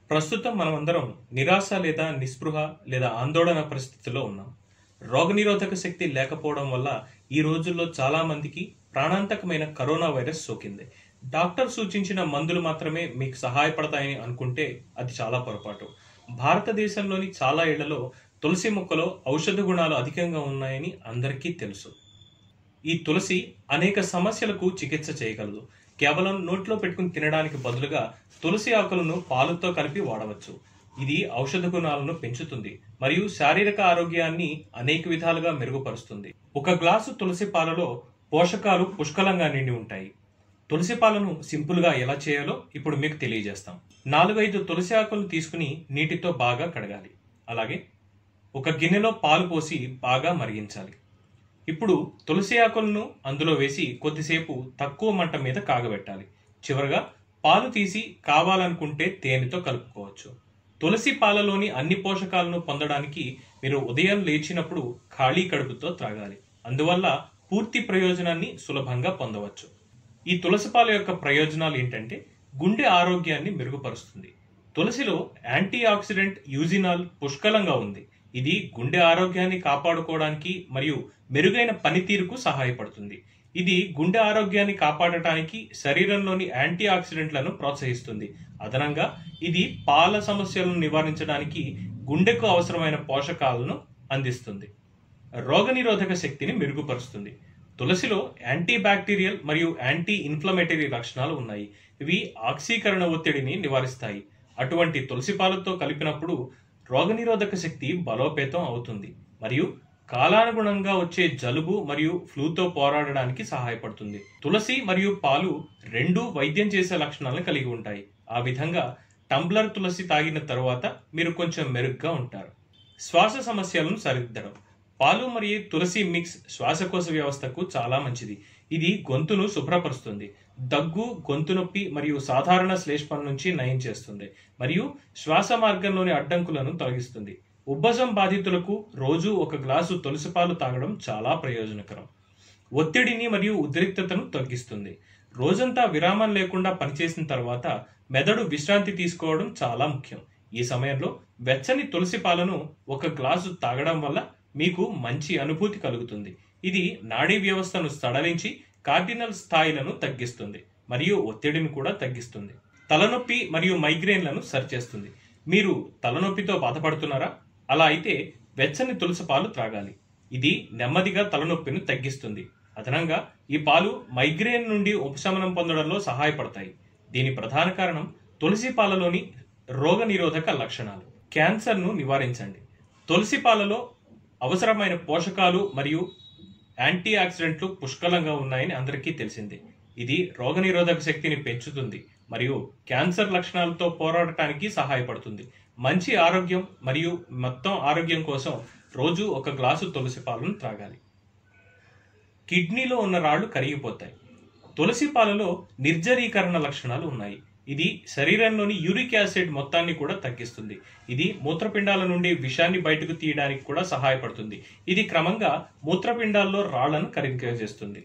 ప్రస్తుతం మనమందరం నిరాశ లేదా నిస్పృహ లేదా ఆందోళన పరిస్థితిలో ఉన్నాం. రోగనిరోధక శక్తి లేకపోవడం వల్ల ఈ రోజుల్లో చాలా మందికి ప్రాణాంతకమైన కరోనా వైరస్ సోకింది. డాక్టర్ సూచించిన మందులు మాత్రమే మీకు సహాయపడతాయని అనుకుంటే అది చాలా పొరపాటు. భారతదేశంలోని చాలా ఇళ్లలో తులసి మొక్కలో ఔషధ గుణాలు అధికంగా ఉన్నాయని అందరికీ తెలుసు. ఈ తులసి అనేక సమస్యలకు చికిత్స చేయగలదు. కేవలం నోట్లో పెట్టుకుని తినడానికి బదులుగా తులసి ఆకులను పాలతో కలిపి వాడవచ్చు. ఇది ఔషధ గుణాలను పెంచుతుంది మరియు శారీరక ఆరోగ్యాన్ని అనేక విధాలుగా మెరుగుపరుస్తుంది. ఒక గ్లాసు తులసి పాలలో పోషకాలు పుష్కలంగా నిండి ఉంటాయి. తులసి పాలను సింపుల్ గా ఎలా చేయాలో ఇప్పుడు మీకు తెలియజేస్తాం. 4-5 తులసి ఆకులను తీసుకుని నీటితో బాగా కడగాలి. అలాగే ఒక గిన్నెలో పాలు పోసి బాగా మరిగించాలి. ఇప్పుడు తులసి ఆకులను అందులో వేసి కొద్దిసేపు తక్కువ మంట మీద కాగబెట్టాలి. చివరగా పాలు తీసి కావాలనుకుంటే తేనెతో కలుపుకోవచ్చు. తులసి పాలలోని అన్ని పోషకాలను పొందడానికి మీరు ఉదయం లేచినప్పుడు ఖాళీ కడుపుతో త్రాగాలి. అందువల్ల పూర్తి ప్రయోజనాన్ని సులభంగా పొందవచ్చు. ఈ తులసి పాల యొక్క ప్రయోజనాలు ఏంటంటే గుండె ఆరోగ్యాన్ని మెరుగుపరుస్తుంది. తులసిలో యాంటీ ఆక్సిడెంట్ యూజినాల్ పుష్కలంగా ఉంది. ఇది గుండె ఆరోగ్యాన్ని కాపాడుకోవడానికి మరియు మెరుగైన పనితీరుకు సహాయపడుతుంది. ఇది గుండె ఆరోగ్యాన్ని కాపాడటానికి శరీరంలోని యాంటీ ఆక్సిడెంట్లను ప్రోత్సహిస్తుంది. అదనంగా ఇది పాల సమస్యలను నివారించడానికి గుండెకు అవసరమైన పోషకాలను అందిస్తుంది. రోగనిరోధక శక్తిని మెరుగుపరుస్తుంది. తులసిలో యాంటీ బ్యాక్టీరియల్ మరియు యాంటీ ఇన్ఫ్లమేటరీ లక్షణాలు ఉన్నాయి. ఇవి ఆక్సీకరణ ఒత్తిడిని నివారిస్తాయి. అటువంటి తులసి పాలతో కలిపినప్పుడు రోగనిరోధక శక్తి బలోపేతం అవుతుంది మరియు కాలానుగుణంగా వచ్చే జలుబు మరియు ఫ్లూతో పోరాడడానికి సహాయపడుతుంది. తులసి మరియు పాలు రెండూ వైద్యం చేసే లక్షణాలను కలిగి ఉంటాయి. ఆ విధంగా టంబ్లర్ తులసి తాగిన తరువాత మీరు కొంచెం మెరుగ్గా ఉంటారు. శ్వాస సమస్యలను సరిదిద్దడం. పాలు మరియు తులసి మిక్స్ శ్వాసకోశ వ్యవస్థకు చాలా మంచిది. ఇది గొంతును శుభ్రపరుస్తుంది. దగ్గు, గొంతు నొప్పి మరియు సాధారణ శ్లేష్మం నుంచి నయం చేస్తుంది మరియు శ్వాస మార్గంలోని అడ్డంకులను తొలగిస్తుంది. ఉబ్బసం బాధితులకు రోజు ఒక గ్లాసు తులసి పాలు తాగడం చాలా ప్రయోజనకరం. ఒత్తిడిని మరియు ఉద్రిక్తతను తగ్గిస్తుంది. రోజంతా విరామం లేకుండా పనిచేసిన తర్వాత మెదడు విశ్రాంతి తీసుకోవడం చాలా ముఖ్యం. ఈ సమయంలో వెచ్చని తులసి పాలను ఒక గ్లాసు తాగడం వల్ల మీకు మంచి అనుభూతి కలుగుతుంది. ఇది నాడీ వ్యవస్థను సడలించి కార్డినల్ స్థాయిలను తగ్గిస్తుంది మరియు ఒత్తిడిని కూడా తగ్గిస్తుంది. తలనొప్పి మరియు మైగ్రేన్లను సరిచేస్తుంది. మీరు తలనొప్పితో బాధపడుతున్నారా? అలా అయితే వెచ్చని తులసి పాలు త్రాగాలి. ఇది నెమ్మదిగా తలనొప్పిని తగ్గిస్తుంది. అదనంగా ఈ పాలు మైగ్రేన్ నుండి ఉపశమనం పొందడంలో సహాయపడతాయి. దీని ప్రధాన కారణం తులసి పాలలోని రోగనిరోధక లక్షణాలు. క్యాన్సర్ను నివారించండి. తులసి పాలలో అవసరమైన పోషకాలు మరియు యాంటీ ఆక్సిడెంట్లు పుష్కలంగా ఉన్నాయని అందరికీ తెలిసిందే. ఇది రోగనిరోధక శక్తిని పెంచుతుంది మరియు క్యాన్సర్ లక్షణాలతో పోరాడటానికి సహాయపడుతుంది. మంచి ఆరోగ్యం మరియు మొత్తం ఆరోగ్యం కోసం రోజు ఒక గ్లాసు తులసి పాలను త్రాగాలి. కిడ్నీలో ఉన్న రాళ్లు కరిగిపోతాయి. తులసి పాలలో నిర్జరీకరణ లక్షణాలు ఉన్నాయి. ఇది శరీరంలోని యూరిక్ యాసిడ్ మొత్తాన్ని కూడా తగ్గిస్తుంది. ఇది మూత్రపిండాల నుండి విషాన్ని బయటకు తీయడానికి కూడా సహాయపడుతుంది. ఇది క్రమంగా మూత్రపిండాల్లో రాళ్లను కరిగించేస్తుంది.